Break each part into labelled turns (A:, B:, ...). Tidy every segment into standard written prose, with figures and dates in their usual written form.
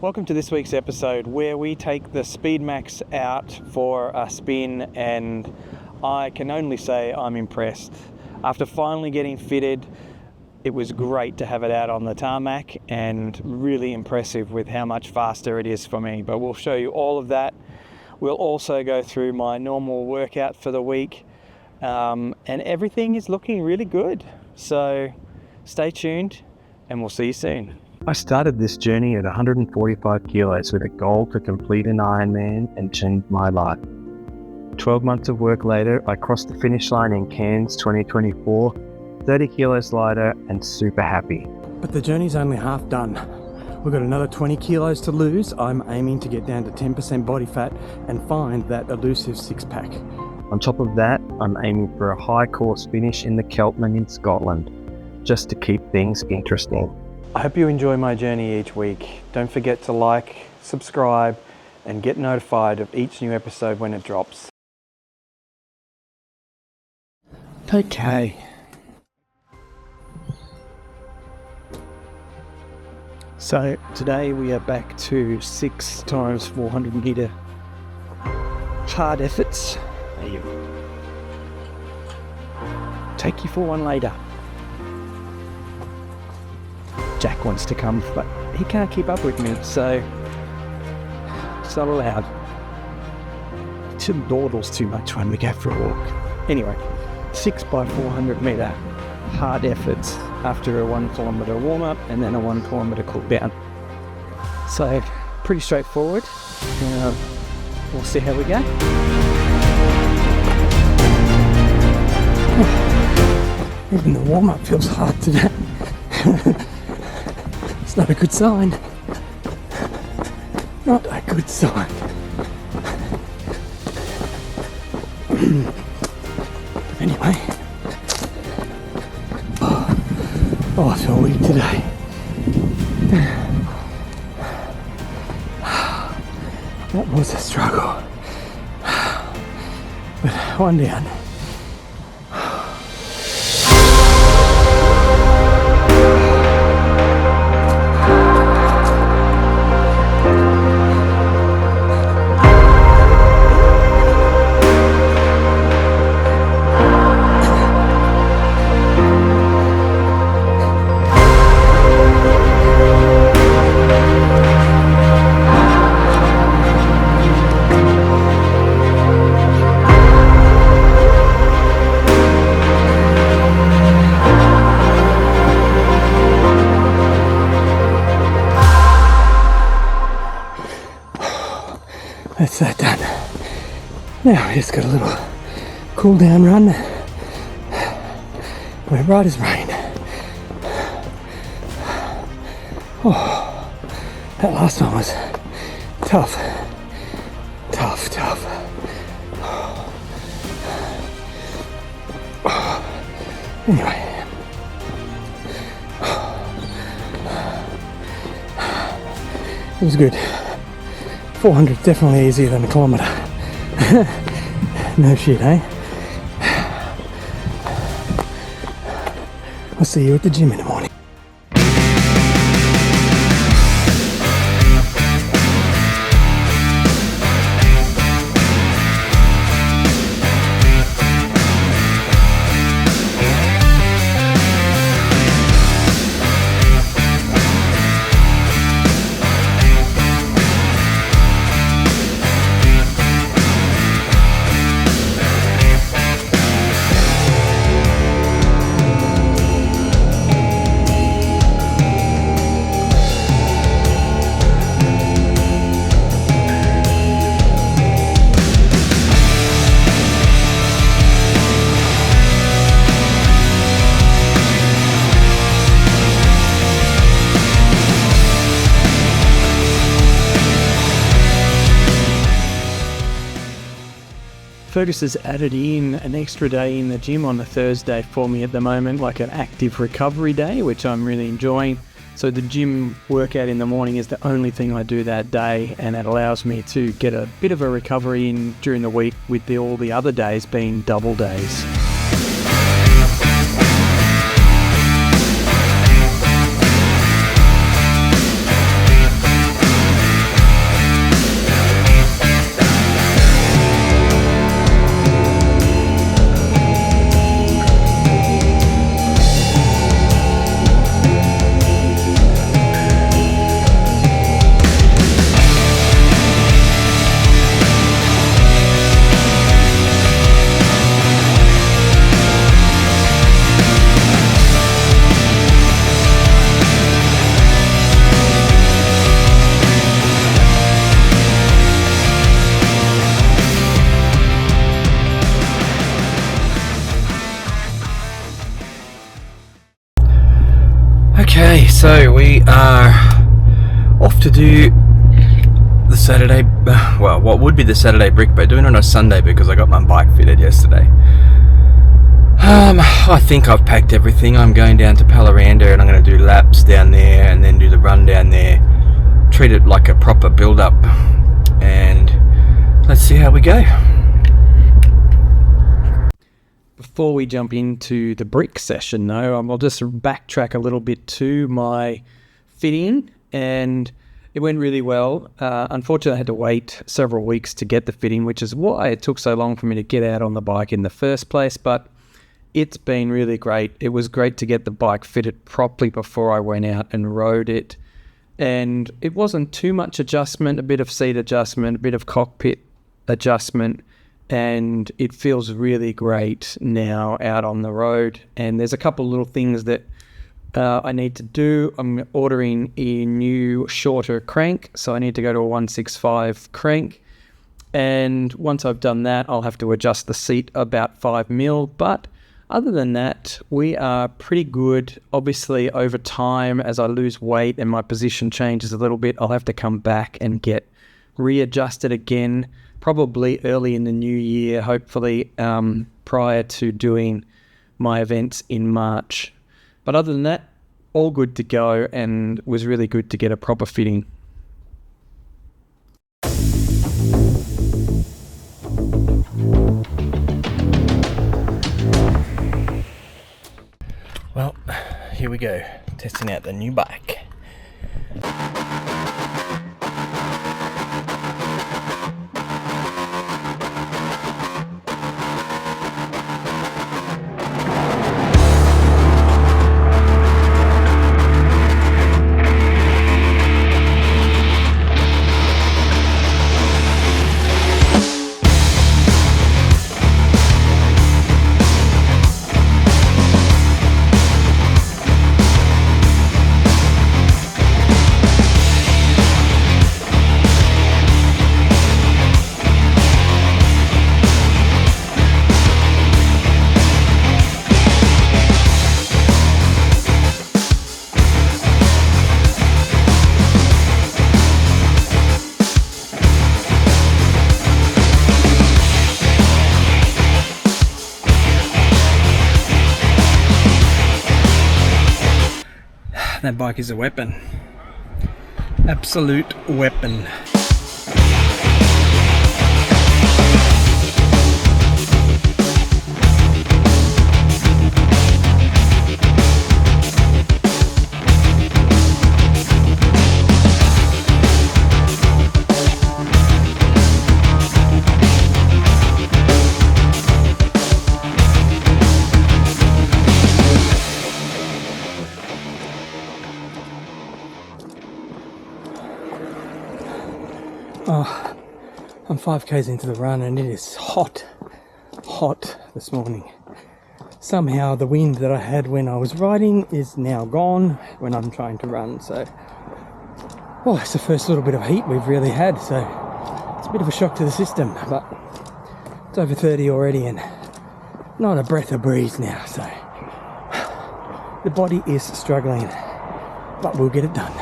A: Welcome to this week's episode where we take the Speedmax out for a spin, and I can only say I'm impressed. After finally getting fitted, it was great to have it out on the tarmac and really impressive with how much faster it is for me. But we'll show you all of that. We'll also go through my normal workout for the week, and everything is looking really good. So stay tuned and we'll see you soon. I started this journey at 145 kilos with a goal to complete an ironman and change my life. 12 months of work later, I crossed the finish line in Cairns 2024, 30 kilos lighter and super happy.
B: But the journey's only half done. We've got another 20 kilos to lose. I'm aiming to get down to 10% body fat and find that elusive six-pack.
A: On top of that, I'm aiming for a high course finish in the Keltman in Scotland, just to keep things interesting. I hope you enjoy my journey each week. Don't forget to like, subscribe, and get notified of each new episode when it drops.
B: Okay. So today we are back to 6 times 400 meter hard efforts. There you go. Take you for one later. Jack wants to come, but he can't keep up with me, so it's not allowed. He dawdles too much when we go for a walk. Anyway, 6 by 400 meter hard efforts after a 1 kilometer warm up and then a 1 kilometer cool down. So pretty straightforward. We'll see how we go. Even the warm up feels hard today. It's not a good sign. Not a good sign. Anyway. Oh, I feel weak today. That was a struggle. But one down. That's that done. Now we just got a little cool down run. We're right as rain. Oh, that last one was tough. Tough. Anyway. It was good. 400 definitely easier than a kilometre. No shit, eh? I'll see you at the gym in the morning. Fergus has added in an extra day in the gym on a Thursday for me at the moment, like an active recovery day, which I'm really enjoying. So the gym workout in the morning is the only thing I do that day, and it allows me to get a bit of a recovery in during the week, with all the other days being double days. So we are off to do the Saturday, well, what would be the Saturday brick, but doing it on a Sunday because I got my bike fitted yesterday. I think I've packed everything. I'm going down to Palaranda and I'm going to do laps down there and then do the run down there. Treat it like a proper build-up, and let's see how we go.
A: Before we jump into the brick session though, I'll just backtrack a little bit to my fitting, and it went really well. Unfortunately, I had to wait several weeks to get the fitting, which is why it took so long for me to get out on the bike in the first place, but it's been really great. It was great to get the bike fitted properly before I went out and rode it, and it wasn't too much adjustment, a bit of seat adjustment, a bit of cockpit adjustment, and it feels really great now out on the road. And there's a couple little things that I need to do. I'm ordering a new shorter crank, so I need to go to a 165 crank, and once I've done that I'll have to adjust the seat about 5mm, but other than that we are pretty good. Obviously over time, as I lose weight and my position changes a little bit, I'll have to come back and get readjusted again, probably early in the new year, hopefully, prior to doing my events in March. But other than that, all good to go, and was really good to get a proper fitting.
B: Well, here we go, testing out the new bike. That bike is a weapon. Absolute weapon.
A: Oh, I'm 5k's into the run and it is hot this morning. Somehow the wind that I had when I was riding is now gone when I'm trying to run, so it's the first little bit of heat we've really had, so it's a bit of a shock to the system, but it's over 30 already and not a breath of breeze now, so the body is struggling, but we'll get it done.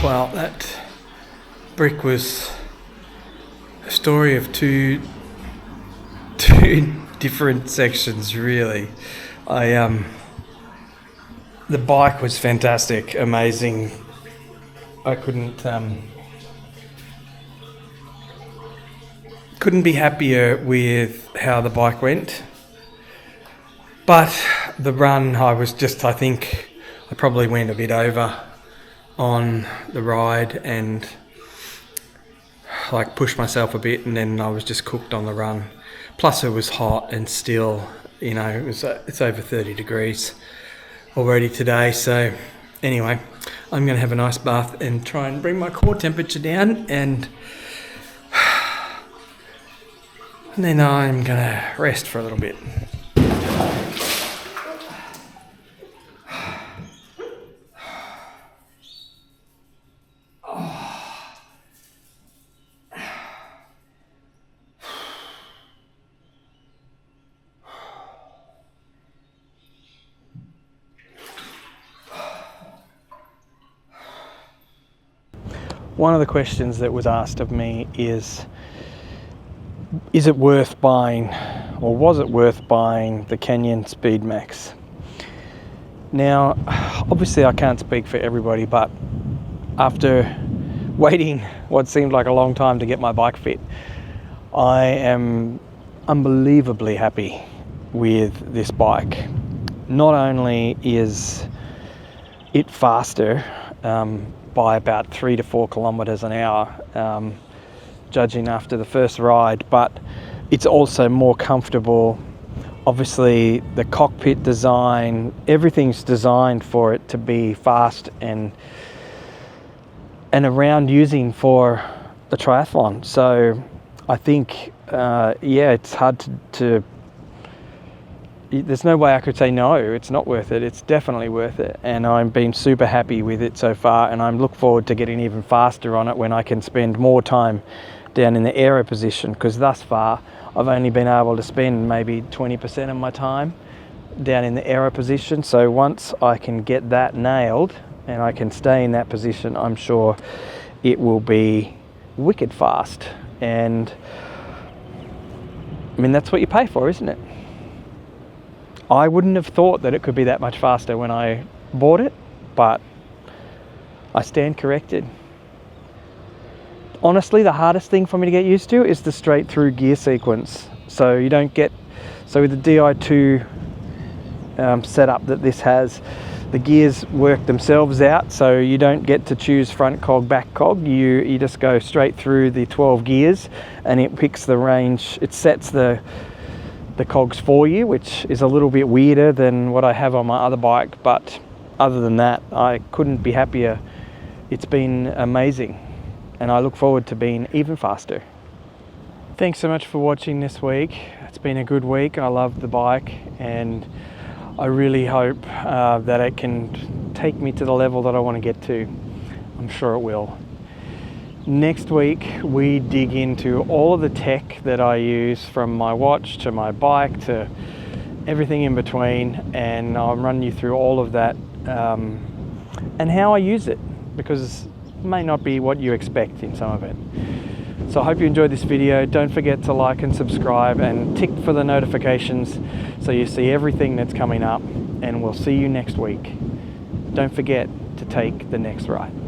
A: Well, that brick was a story of two different sections, really. The bike was fantastic, amazing. I couldn't be happier with how the bike went. But the run, I think I probably went a bit over on the ride and pushed myself a bit, and then I was just cooked on the run. Plus it was hot and still, it's over 30 degrees already today. So anyway, I'm going to have a nice bath and try and bring my core temperature down, and then I'm going to rest for a little bit. one of the questions that was asked of me is it worth buying, or was it worth buying the Canyon Speedmax? Now, obviously I can't speak for everybody, but after waiting what seemed like a long time to get my bike fit, I am unbelievably happy with this bike. Not only is it faster by about 3 to 4 kilometers an hour, judging after the first ride, but it's also more comfortable. Obviously the cockpit design, everything's designed for it to be fast and around using for the triathlon. So I think it's hard to there's no way I could say no, it's not worth it. It's definitely worth it, and I've been super happy with it so far, and I'm look forward to getting even faster on it when I can spend more time down in the aero position, because thus far I've only been able to spend maybe 20% of my time down in the aero position. So once I can get that nailed and I can stay in that position, I'm sure it will be wicked fast. And I mean, that's what you pay for, isn't it? I wouldn't have thought that it could be that much faster when I bought it, but I stand corrected. Honestly, the hardest thing for me to get used to is the straight through gear sequence. So you don't get, so with the Di2 setup that this has, the gears work themselves out, so you don't get to choose front cog, back cog. You just go straight through the 12 gears, and it picks the range. It sets the cogs for you, which is a little bit weirder than what I have on my other bike, but other than that, I couldn't be happier. It's been amazing, and I look forward to being even faster. Thanks so much for watching this week. It's been a good week. I love the bike, and I really hope that it can take me to the level that I want to get to. I'm sure it will. Next week we dig into all of the tech that I use, from my watch to my bike to everything in between, and I'll run you through all of that and how I use it, because it may not be what you expect in some of it. So I hope you enjoyed this video. Don't forget to like and subscribe and tick for the notifications so you see everything that's coming up, and we'll see you next week. Don't forget to take the next ride.